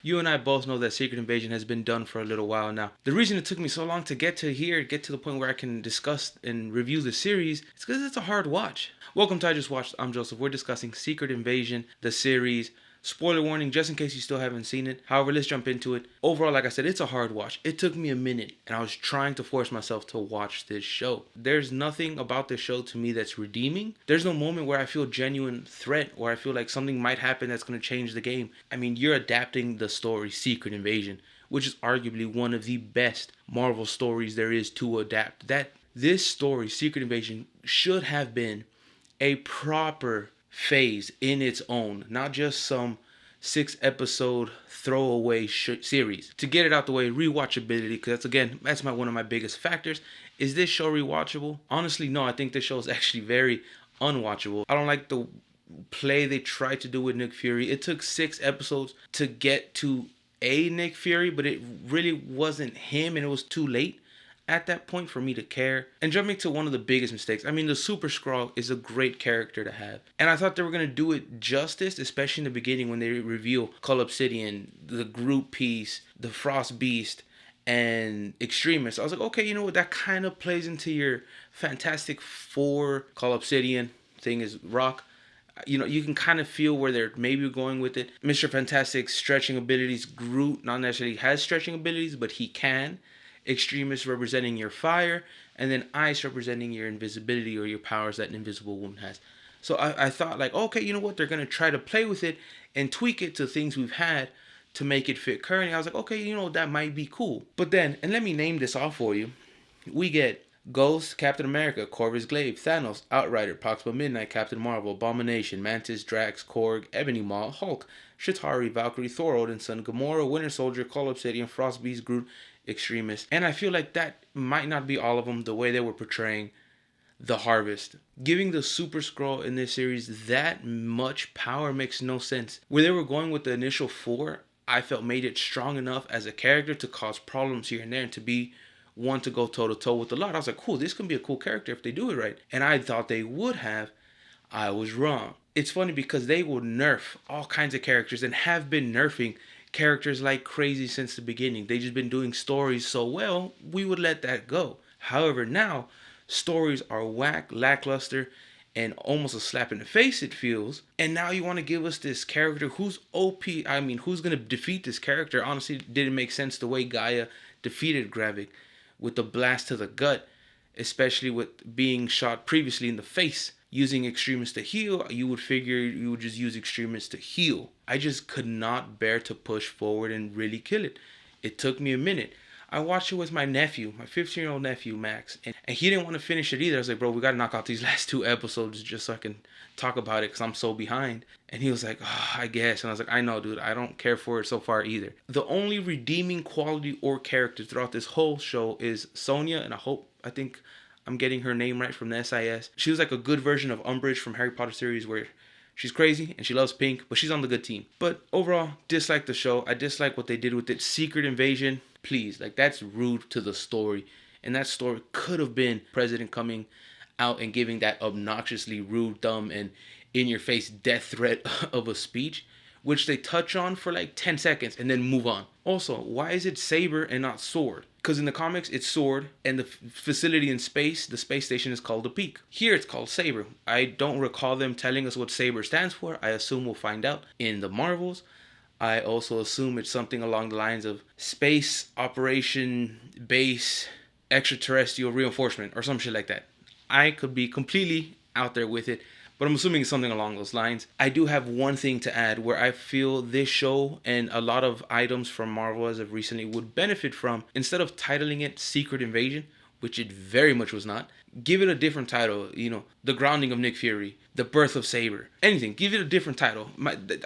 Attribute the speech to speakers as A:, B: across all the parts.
A: You and I both know that Secret Invasion has been done for a little while now. The reason it took me so long to get to here, get to the point where I can discuss and review the series, is because it's a hard watch. Welcome to I Just Watched. I'm Joseph. We're discussing Secret Invasion, the series. Spoiler warning, just in case you still haven't seen it. However, let's jump into it. Overall, like I said, it's a hard watch. It took me a minute, and I was trying to force myself to watch this show. There's nothing about this show to me that's redeeming. There's no moment where I feel genuine threat, or I feel like something might happen that's going to change the game. I mean, you're adapting the story Secret Invasion, which is arguably one of the best Marvel stories there is to adapt. This story, Secret Invasion, should have been a proper phase in its own, not just some 6 episode throwaway series. To get it out the way, rewatchability, because that's one of my biggest factors. Is this show rewatchable? Honestly, no. I think this show is actually very unwatchable. I don't like the play they tried to do with Nick Fury. It took 6 episodes to get to a Nick Fury, but it really wasn't him, and it was too late at that point for me to care. And jumping to one of the biggest mistakes, I mean, the Super Skrull is a great character to have, and I thought they were going to do it justice, especially in the beginning when they reveal Cull Obsidian, the Groot piece, the Frost Beast, and Extremist. I was like, okay, you know what, that kind of plays into your Fantastic Four. Cull Obsidian thing is rock. You know, you can kind of feel where they're maybe going with it. Mr. Fantastic's stretching abilities, Groot not necessarily has stretching abilities, but he can. Extremist representing your fire, and then Ice representing your invisibility or your powers that an invisible woman has. So I thought, like, okay, you know what, they're going to try to play with it and tweak it to things we've had to make it fit currently. I was like, okay, you know, that might be cool. But then, and let me name this off for you, we get Ghost, Captain America, Corvus Glaive, Thanos, Outrider, Proxima Midnight, Captain Marvel, Abomination, Mantis, Drax, Korg, Ebony Maw, Hulk, Chitauri, Valkyrie, Thor, Odin, Sun, Gamora, Winter Soldier, Cull Obsidian, Frost Beast, Groot, Extremist. And I feel like that might not be all of them the way they were portraying the Harvest. Giving the Super Skrull in this series that much power makes no sense. Where they were going with the initial 4, I felt made it strong enough as a character to cause problems here and there and to be one to go toe to toe with a lot. I was like, cool, this can be a cool character if they do it right. And I thought they would have. I was wrong. It's funny because they will nerf all kinds of characters and have been nerfing characters like crazy since the beginning. They just been doing stories so well, we would let that go. However, now stories are whack, lackluster, and almost a slap in the face it feels. And now you want to give us this character who's OP. I mean, who's going to defeat this character? Honestly, it didn't make sense the way Gaia defeated Gravik with the blast to the gut, especially with being shot previously in the face. Using Extremists to heal, you would figure you would just use Extremists to heal. I just could not bear to push forward and really kill it. It took me a minute. I watched it with my nephew, my 15-year-old nephew, Max, and he didn't want to finish it either. I was like, bro, we got to knock out these last 2 episodes just so I can talk about it because I'm so behind. And he was like, oh, I guess. And I was like, I know, dude, I don't care for it so far either. The only redeeming quality or character throughout this whole show is Sonya, and I think I'm getting her name right from the SIS. She was like a good version of Umbridge from Harry Potter series where she's crazy and she loves pink, but she's on the good team. But overall, dislike the show. I dislike what they did with it. Secret Invasion, please. Like, that's rude to the story. And that story could have been President coming out and giving that obnoxiously rude, dumb, and in-your-face death threat of a speech, which they touch on for like 10 seconds and then move on. Also, why is it saber and not sword? Because in the comics, it's sword, and the facility in space, the space station, is called the Peak. Here, it's called Saber. I don't recall them telling us what Saber stands for. I assume we'll find out in the Marvels. I also assume it's something along the lines of Space Operation Base Extraterrestrial Reinforcement or some shit like that. I could be completely out there with it, but I'm assuming it's something along those lines. I do have one thing to add where I feel this show and a lot of items from Marvel as of recently would benefit from. Instead of titling it Secret Invasion, which it very much was not, give it a different title. You know, The Grounding of Nick Fury, The Birth of Saber, anything. Give it a different title.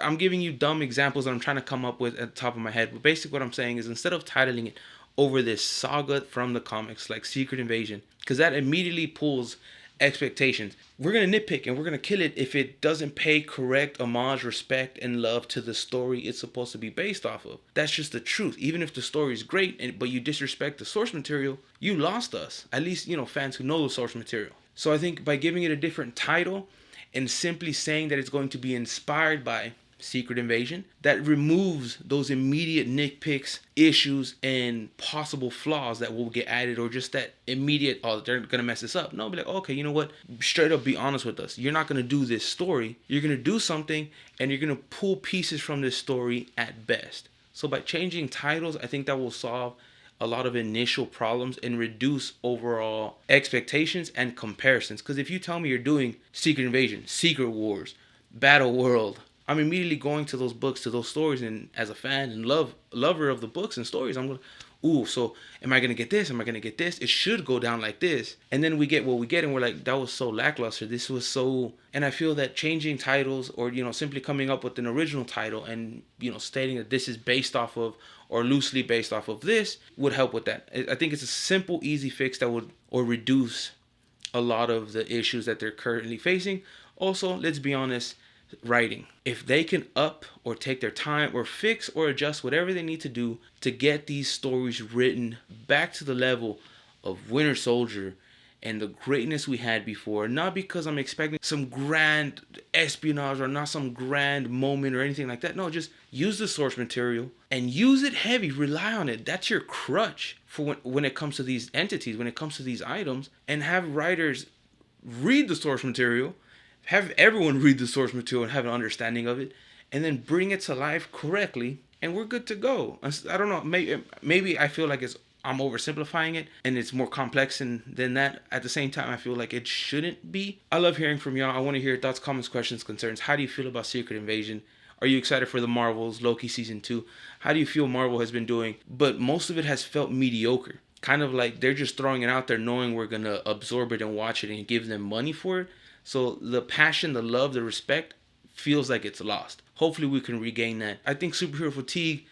A: I'm giving you dumb examples that I'm trying to come up with at the top of my head, but basically what I'm saying is instead of titling it over this saga from the comics like Secret Invasion, because that immediately pulls expectations. We're going to nitpick and we're going to kill it if it doesn't pay correct homage, respect, and love to the story it's supposed to be based off of. That's just the truth. Even if the story is great, but you disrespect the source material, you lost us. At least, you know, fans who know the source material. So I think by giving it a different title and simply saying that it's going to be inspired by Secret Invasion, that removes those immediate nitpicks, issues, and possible flaws that will get added, or just that immediate, oh, they're gonna mess this up. No, be like, okay, you know what? Straight up be honest with us. You're not gonna do this story. You're gonna do something, and you're gonna pull pieces from this story at best. So by changing titles, I think that will solve a lot of initial problems and reduce overall expectations and comparisons. Because if you tell me you're doing Secret Invasion, Secret Wars, Battle World, I'm immediately going to those books, to those stories, and as a fan and lover of the books and stories, I'm going, ooh, so am I going to get this? Am I going to get this? It should go down like this. And then we get what we get, and we're like, that was so lackluster. This was so... And I feel that changing titles, or, simply coming up with an original title and, stating that this is based off of, or loosely based off of this, would help with that. I think it's a simple, easy fix that would, or reduce a lot of the issues that they're currently facing. Also, let's be honest, writing. If they can up or take their time or fix or adjust whatever they need to do to get these stories written back to the level of Winter Soldier and the greatness we had before, not because I'm expecting some grand espionage or not some grand moment or anything like that. No, just use the source material and use it heavy. Rely on it. That's your crutch for when it comes to these entities, when it comes to these items, and have writers read the source material, have everyone read the source material and have an understanding of it, and then bring it to life correctly, and we're good to go. I don't know, maybe I feel like I'm oversimplifying it, and it's more complex than that. At the same time, I feel like it shouldn't be. I love hearing from y'all. I want to hear your thoughts, comments, questions, concerns. How do you feel about Secret Invasion? Are you excited for the Marvels, Loki Season 2? How do you feel Marvel has been doing? But most of it has felt mediocre. Kind of like they're just throwing it out there knowing we're going to absorb it and watch it and give them money for it. So the passion, the love, the respect feels like it's lost. Hopefully we can regain that. I think superhero fatigue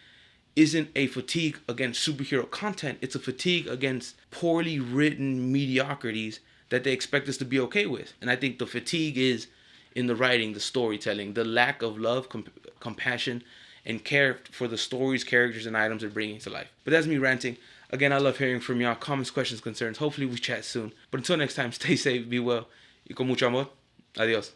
A: isn't a fatigue against superhero content. It's a fatigue against poorly written mediocrities that they expect us to be okay with. And I think the fatigue is in the writing, the storytelling, the lack of love, compassion, and care for the stories, characters, and items they're bringing to life. But that's me ranting. Again, I love hearing from y'all. Comments, questions, concerns. Hopefully we chat soon. But until next time, stay safe, be well, y con mucho amor. Adiós.